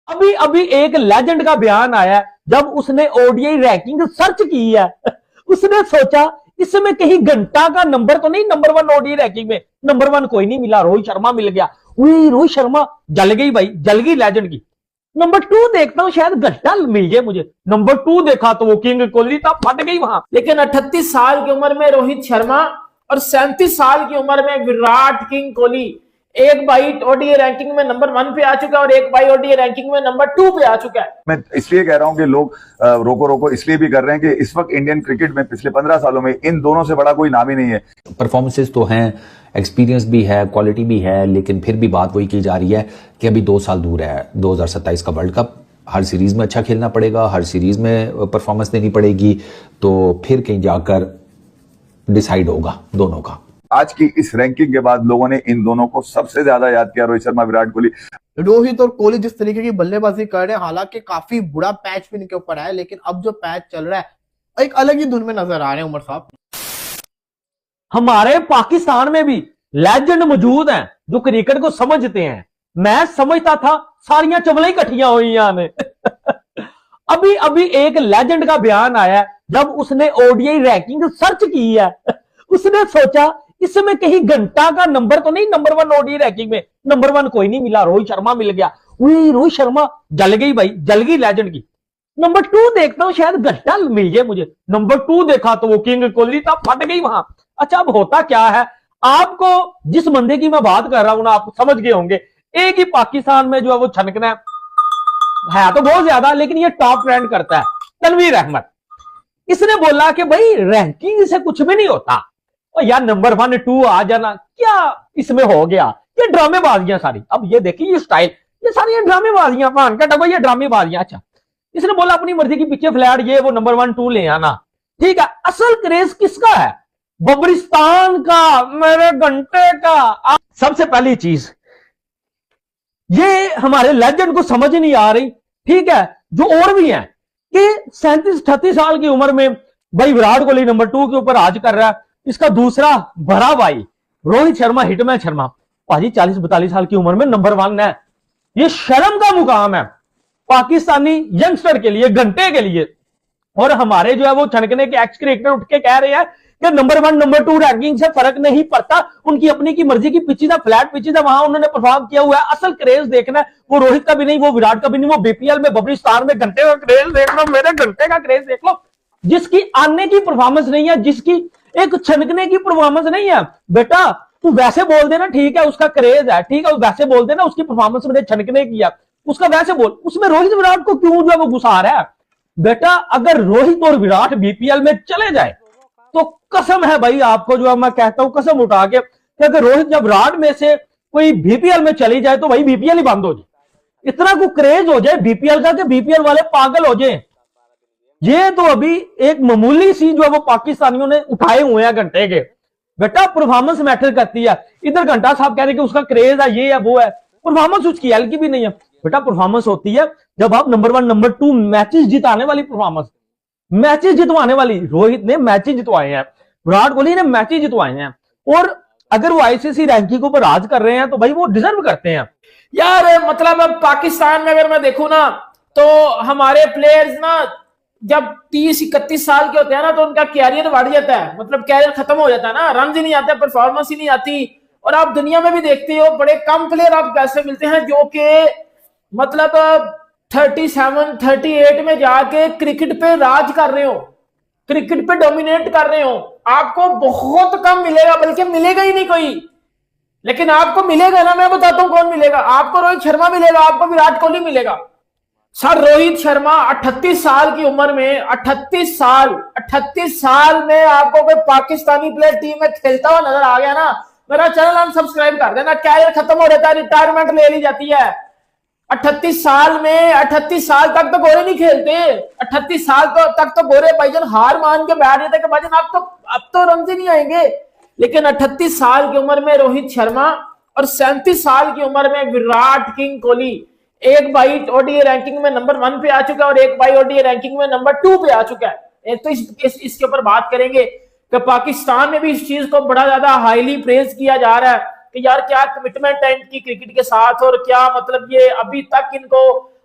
अभी अभी एक लेजेंड का बयान आया जब उसने ओडीआई रैंकिंग सर्च की है। उसने सोचा इसमें कहीं घंटा का नंबर तो नहीं, नंबर 1 ओडीआई रैंकिंग में नंबर 1 कोई नहीं मिला, रोहित शर्मा मिल गया। रोहित शर्मा जल गई भाई, जल गई लेजेंड की। नंबर 2 देखता हूं शायद घंटा मिल जाए मुझे, नंबर 2 देखा तो वो किंग कोहली था, फट गई वहां। लेकिन 38 साल की उम्र में रोहित शर्मा और 37 साल की उम्र में विराट किंग कोहली एक बाई ओडीआई रैंकिंग में नंबर 1 पे आ चुका है और एक बाई ओडीआई रैंकिंग में नंबर 2 पे आ चुका है। मैं इसलिए कह रहा हूं कि लोग रोको रोको इसलिए भी कर रहे हैं कि इस वक्त इंडियन क्रिकेट में पिछले 15 सालों में इन दोनों से बड़ा कोई नाम ही नहीं है। परफॉर्मेंसेस तो हैं, एक्सपीरियंस भी है, क्वालिटी भी है, लेकिन फिर भी बात वही की जा रही है कि अभी 2 साल दूर है 2027 का वर्ल्ड कप। हर सीरीज में अच्छा खेलना पड़ेगा, हर सीरीज में परफॉर्मेंस देनी पड़ेगी, तो फिर कहीं जाकर डिसाइड होगा दोनों का। आज की इस रैंकिंग के बाद लोगों ने इन दोनों को सबसे ज्यादा याद किया, रोहित शर्मा विराट कोहली। रोहित और कोहली जिस तरीके की बल्लेबाजी कर रहे हैं, हालांकि काफी बुरा पैच भी इनके ऊपर है, लेकिन अब जो पैच चल रहा है एक अलग ही धुन में नजर आ रहे हैं उमर साहब। हमारे पाकिस्तान में भी लेजेंड मौजूद हैं जो क्रिकेट को समझते हैं। मैं समझता था सारियां चवलें इकट्ठियां हुई हैं। अभी अभी एक लेजेंड का बयान आया जब उसने ओडीआई रैंकिंग सर्च की है। उसने सोचा इसमें कहीं घंटा का नंबर तो नहीं, नंबर 1 ओडीआई रैंकिंग में नंबर 1 कोई नहीं मिला, रोहित शर्मा मिल गया। रोहित शर्मा जल गई भाई, जल गई लेजेंड की। नंबर 2 देखता हूं शायद घंटा मिल जाए मुझे, नंबर 2 देखा तो वो किंग कोहली था, फट गई वहां। अच्छा अब होता क्या है, आपको जिस बंदे की मैं बात कर रहा हूं ना, आप समझ गए होंगे। एक ही पाकिस्तान में जो है वो छनकना है तो बहुत ज्यादा, लेकिन ये टॉप ट्रेंड करता है, तनवीर अहमद। इसने बोला कि भाई रैंकिंग से कुछ भी नहीं होता, और यार नंबर 1 2 आ जाना क्या इसमें हो गया, ये ड्रामेबाजियां सारी। अब ये देखिए ये स्टाइल, ये सारी ये ड्रामेबाजियां, पान का डब्बा, ये ड्रामेबाजियां। अच्छा इसने बोला अपनी मर्जी की पीछे फ्लैट ये वो नंबर 1 2 ले आना, ठीक है। असल क्रेज किसका है? बब्रिस्तान का, मेरे घंटे का। सबसे पहली चीज ये हमारे लेजेंड को समझ नहीं आ रही, ठीक है, जो और भी हैं कि 37-38 साल की उम्र में भाई विराट कोहली नंबर 2 के ऊपर राज कर रहा है। इसका दूसरा बड़ा भाई रोहित शर्मा, हिटमैन शर्मा, भाजी 40-42 साल की उम्र में नंबर 1 है। ये शर्म का मुकाम है पाकिस्तानी यंगस्टर के लिए, घंटे के लिए। और हमारे जो है वो छनकने के एक्स क्रिकेटर उठ के कह रहे हैं कि नंबर 1 नंबर 2 रैंकिंग से फर्क नहीं पड़ता, उनकी अपनी की मर्जी की पिची था, फ्लैट पिची था, वहां उन्होंने परफॉर्म किया हुआ है। असल क्रेज देखना वो रोहित का भी नहीं, वो विराट का भी नहीं, वो बीपीएल में बब्रिस्तान में घंटे का क्रेज देख लो, मेरे घंटे का क्रेज देख लो। जिसकी आने की परफॉर्मेंस नहीं है, जिसकी एक छनकने की परफॉर्मेंस नहीं है, बेटा तू वैसे बोल देना, ठीक है उसका क्रेज है, ठीक है वैसे बोल देना उसकी परफॉर्मेंस मैंने छनकने किया, उसका वैसे बोल। उसमें रोहित विराट को क्यों जो है वो गुस्सा रहा है? बेटा अगर रोहित और विराट बीपीएल में चले जाए तो कसम है भाई आपको, जो मैं कहता हूं कसम उठा के, अगर रोहित जब विराट में से कोई बीपीएल में चली जाए तो भाई बीपीएल ही बंद हो जाए। इतना को क्रेज हो जाए बीपीएल का कि बीपीएल वाले पागल हो जाए। ये तो अभी एक मामूली सी जो है वो पाकिस्तानियों ने उठाए हुए हैं घंटे के। बेटा परफॉर्मेंस मैटर करती है। इधर घंटा साहब कह रहे कि उसका क्रेज है, ये है वो है, परफॉर्मेंस उसकी हल्की भी नहीं है। बेटा परफॉर्मेंस होती है जब आप नंबर 1 नंबर 2 मैचेस जिताने वाली परफॉर्मेंस, मैचेस जितवाने वाली। रोहित ने मैचेस जितवाए हैं, विराट कोहली ने मैचेस जितवाए हैं, और अगर वो आईसीसी रैंकिंग के ऊपर राज कर रहे हैं तो भाई वो डिजर्व करते हैं। यार मतलब अब पाकिस्तान में अगर मैं देखूं ना तो हमारे प्लेयर्स ना जब 30-31 साल के होते हैं ना तो उनका कैरियर बढ़ जाता है, मतलब कैरियर खत्म हो जाता है ना, रन ही नहीं आता, परफॉर्मेंस ही नहीं आती। और आप दुनिया में भी देखते हो बड़े कम प्लेयर आपको ऐसे मिलते हैं जो कि मतलब 37-38 में जाके क्रिकेट पे राज कर रहे हो, क्रिकेट पे डोमिनेट कर रहे हो। आपको बहुत कम मिलेगा, बल्कि मिलेगा ही नहीं कोई। लेकिन आपको मिलेगा ना, मैं बताता हूं कौन मिलेगा आपको। रोहित शर्मा मिलेगा आपको, विराट कोहली मिलेगा। सर रोहित शर्मा 38 साल की उम्र में, 38 साल में आपको कोई पाकिस्तानी प्लेयर टीम में खेलता हुआ नजर आ गया ना, मेरा चैनल अनसब्सक्राइब कर देना। कैरियर खत्म हो जाता है, रिटायरमेंट ले ली जाती है। 38 साल में, 38 साल तक तो गोरे नहीं खेलते, 38 साल तक तो गोरे भाईजान हार मान के बैठ जाते कि भाईजान अब तो रन ही नहीं आएंगे। लेकिन 38 साल की उम्र में रोहित शर्मा और 37 साल की उम्र में विराट किंग कोहली एक बाई ओडीआई रैंकिंग में नंबर 1 पे आ चुका है और एक बाई ओडीआई रैंकिंग में नंबर 2 पे आ चुका है। तो इसके ऊपर बात करेंगे कि पाकिस्तान में भी इस चीज को बड़ा ज्यादा हाईली प्रेज किया जा रहा है कि यार क्या कमिटमेंट है इनकी क्रिकेट के साथ, और क्या मतलब ये अभी तक इनको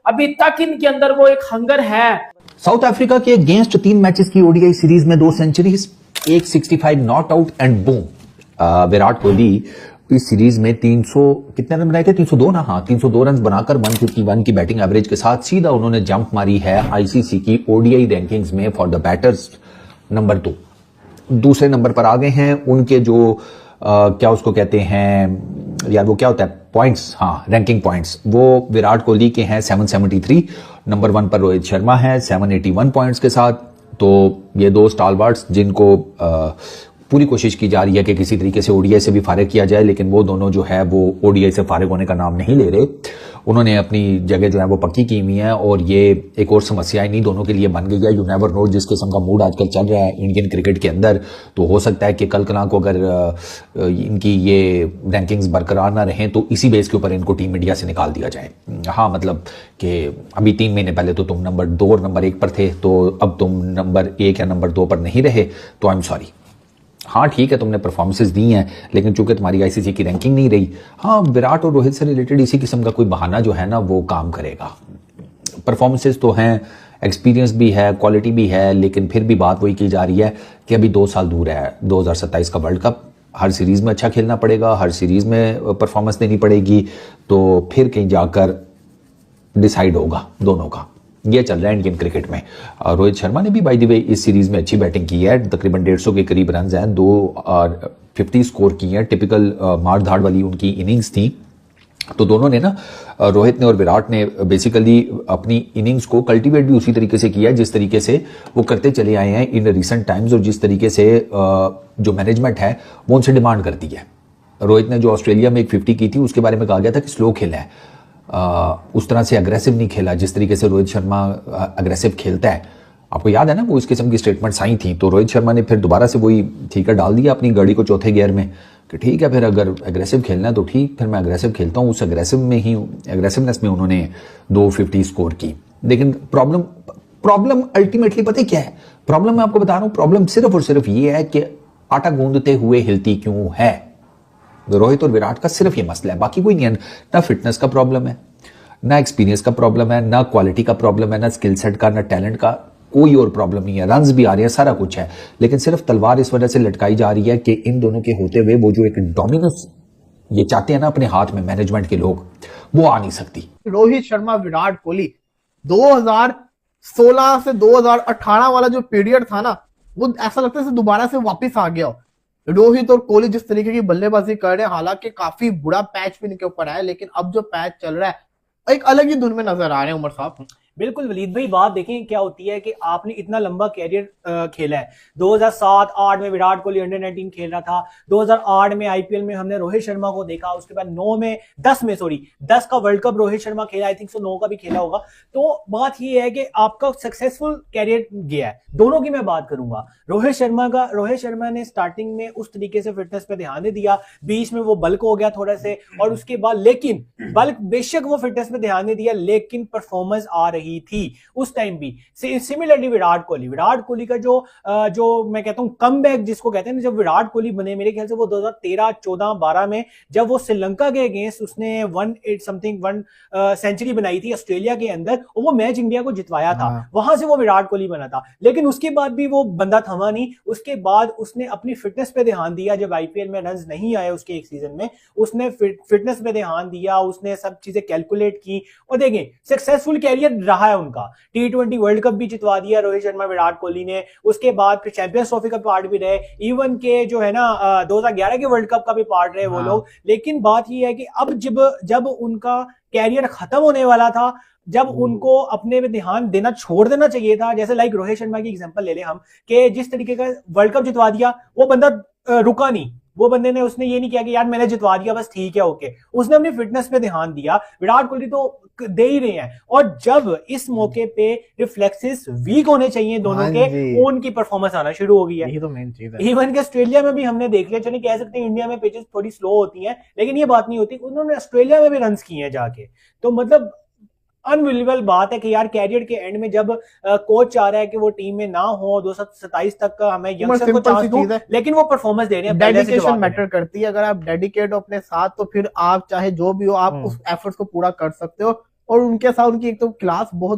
अभी तक इनके अंदर वो एक हंगर है। साउथ अफ्रीका के अगेंस्ट 3 मैचेस की ओडीआई सीरीज में 2 centuries, 165 not out and boom. Virat Kohli इस सीरीज में 300 कितने रन बनाए थे, 302 ना, हाँ 302 रन बनाकर 151 की बैटिंग एवरेज के साथ सीधा उन्होंने जंप मारी है आईसीसी की ओडीआई रैंकिंग्स में फॉर द बैटर्स नंबर 2। दूसरे नंबर पर आ गए हैं उनके जो क्या उसको कहते हैं यार, वो क्या होता है, पॉइंट्स, हाँ रैंकिंग पॉइंट्स, वो विराट कोहली के हैं 773। नंबर 1 पर रोहित शर्मा है 781 पॉइंट्स के साथ। तो ये दो स्टालवार्ट्स जिनको पूरी कोशिश की जा रही है कि किसी तरीके से ओडीआई से भी फारिग किया जाए, लेकिन वो दोनों जो है वो ओडीआई से फारिग होने का नाम नहीं ले रहे। उन्होंने अपनी जगह जो है वो पक्की की हुई है और ये एक और समस्या इन्हीं दोनों के लिए बन गई है। यू नेवर नो, जिस किस्म का मूड आजकल चल रहा है इंडियन क्रिकेट के अंदर, तो हो सकता है कि कल कला को अगर इनकी ये रैंकिंग्स बरकरार ना रहें तो इसी बेस के ऊपर इनको टीम इंडिया से निकाल दिया जाए। हाँ मतलब कि अभी 3 महीने पहले तो तुम नंबर 2 और नंबर 1 पर थे, तो अब तुम नंबर 1 या नंबर 2 पर नहीं रहे, तो आई एम सॉरी। हाँ ठीक है, तुमने परफॉर्मेंसेस दी हैं, लेकिन चूंकि तुम्हारी आईसीसी की रैंकिंग नहीं रही। हाँ, विराट और रोहित से रिलेटेड इसी किस्म का कोई बहाना जो है ना वो काम करेगा। परफॉर्मेंसेस तो हैं, एक्सपीरियंस भी है, क्वालिटी भी है, लेकिन फिर भी बात वही की जा रही है कि अभी 2 साल दूर है 2027 का वर्ल्ड कप। हर सीरीज में अच्छा खेलना पड़ेगा, हर सीरीज में परफॉर्मेंस देनी पड़ेगी, तो फिर कहीं जाकर डिसाइड होगा दोनों का। ये चल रहा है इंडियन क्रिकेट में। रोहित शर्मा ने भी बाय द वे इस सीरीज में अच्छी बैटिंग की है, तकरीबन 150 के करीब रन हैं, 250 स्कोर की है, टिपिकल मार धाड़ वाली उनकी इनिंग्स थी। तो दोनों ने ना, रोहित ने और विराट ने बेसिकली अपनी इनिंग्स को कल्टीवेट भी उसी तरीके से किया है जिस तरीके से वो करते चले आए हैं इन रिसेंट टाइम्स, और जिस तरीके से जो मैनेजमेंट है वो उनसे डिमांड करती है। रोहित ने जो ऑस्ट्रेलिया में एक 50 की थी उसके बारे में कहा गया था कि स्लो खेला है, उस तरह से अग्रेसिव नहीं खेला जिस तरीके से रोहित शर्मा अग्रेसिव खेलता है। आपको याद है ना वो इस किस्म की स्टेटमेंट्स आई थी, तो रोहित शर्मा ने फिर दोबारा से वही ठीक है डाल दिया अपनी गाड़ी को चौथे गियर में कि ठीक है फिर अगर एग्रेसिव खेलना है तो ठीक, फिर मैं एग्रेसिव खेलता हूँ। उस एग्रेसिवनेस में उन्होंने 250 स्कोर की। लेकिन प्रॉब्लम अल्टीमेटली पता है क्या है? प्रॉब्लम मैं आपको बता रहा हूँ, प्रॉब्लम सिर्फ और सिर्फ ये है कि आटा गूंदते हुए हिलती क्यों है। रोहित और विराट का सिर्फ ये मसला है, बाकी कोई नहीं है। ना फिटनेस का प्रॉब्लम है, ना एक्सपीरियंस का प्रॉब्लम है, ना क्वालिटी का प्रॉब्लम है, ना स्किल सेट का, ना टैलेंट का, कोई और प्रॉब्लम नहीं है। रन्स भी आ रहे हैं, सारा कुछ है, लेकिन सिर्फ तलवार इस वजह से लटकाई जा रही है कि इन दोनों के होते हुए वो जो एक डोमिनेंस ये चाहते हैं ना अपने हाथ में मैनेजमेंट के लोग, वो आ नहीं सकती। रोहित शर्मा, विराट कोहली 2016 से 2018 वाला जो पीरियड था ना, वो ऐसा लगता है दोबारा से वापस आ गया हो। रोहित और कोहली जिस तरीके की बल्लेबाजी कर रहे हैं, हालांकि काफी बुरा पैच भी इनके ऊपर है, लेकिन अब जो पैच चल रहा है एक अलग ही धुन में नजर आ रहे हैं उमर साहब। बिल्कुल वलीद भाई, बात देखें क्या होती है कि आपने इतना लंबा कैरियर खेला है। 2007-8 में विराट कोहली अंडर 19 खेल रहा था, 2008 में आईपीएल में हमने रोहित शर्मा को देखा, उसके बाद 10 का वर्ल्ड कप रोहित शर्मा खेला, आई थिंक सो 9 का भी खेला होगा। तो बात ये है कि आपका सक्सेसफुल कैरियर गया है। दोनों की मैं बात करूंगा। रोहित शर्मा ने स्टार्टिंग में उस तरीके से फिटनेस पे ध्यान नहीं दिया, बीच में वो बल्क हो गया थोड़ा से, और उसके बाद लेकिन बल्क बेशक वो फिटनेस पे ध्यान नहीं दिया, लेकिन परफॉर्मेंस आ रही थी उस टाइम भी। सिमिलरली विराट कोहली का जो मैं कहता हूं कमबैक जिसको कहते हैं ना, जब विराट कोहली बने मेरे ख्याल से वो 2013, 14, 12 में जब वो श्रीलंका के अगेंस्ट उसने 1 सेंचुरी बनाई थी ऑस्ट्रेलिया के अंदर, और वो मैच इंडिया को जितवाया था, वहां से वो विराट कोहली बना था। लेकिन उसके बाद भी वो बंदा थमा नहीं, उसके बाद उसने अपनी फिटनेस पे ध्यान दिया। जब आईपीएल में रन्स नहीं आए उसके एक सीजन में, उसने फिटनेस पे ध्यान दिया, उसने सब चीजें कैलकुलेट की, और देखें सक्सेसफुल कैरियर रहा है उनका। T20 वर्ल्ड कप भी जितवा दिया रोहित शर्मा विराट कोहली ने, उसके बाद फिर चैंपियंस ट्रॉफी का पार्ट भी रहे, इवन के जो है ना 2011 के वर्ल्ड कप का भी पार्ट रहे वो लोग। लेकिन बात ये है कि अब जब उनका कैरियर खत्म होने वाला था, जब उनको अपने पे ध्यान देना छोड़ देना चाहिए था, जैसे लाइक रोहित शर्मा की एग्जांपल ले लें हम, कि जिस तरीके का वर्ल्ड कप जितवा दिया, वो बंदा रुका नहीं, वो बंदे ने उसने ये नहीं किया कि यार मैंने जितवा दिया बस ठीक है ओके, उसने अपनी फिटनेस पे ध्यान दिया। विराट कोहली तो दे ही रहे हैं, और जब इस मौके पे रिफ्लेक्सेस वीक होने चाहिए दोनों के, उनकी परफॉर्मेंस आना शुरू हो गई है। यही तो मेन चीज है। इवन के ऑस्ट्रेलिया में भी हमने देख लिया, चलिए कह सकते हैं इंडिया में पिचेस थोड़ी स्लो होती हैं, लेकिन ये बात नहीं होती, उन्होंने ऑस्ट्रेलिया में भी रन्स किए हैं जाके। तो मतलब अनबिलीवेबल बात है कि यार कैरियर के एंड में जब कोच चाह रहा है कि वो टीम में ना हो 2027 तक का, हमें यंगस्टर को चांस दो, लेकिन वो परफॉर्मेंस दे रहे हैं। डेडिकेशन मैटर करती है, अगर आप डेडिकेट हो अपने साथ तो फिर आप चाहे जो भी हो आप उस एफर्ट्स को पूरा कर सकते हो। और उनके साथ उनकी एक तो क्लास बहुत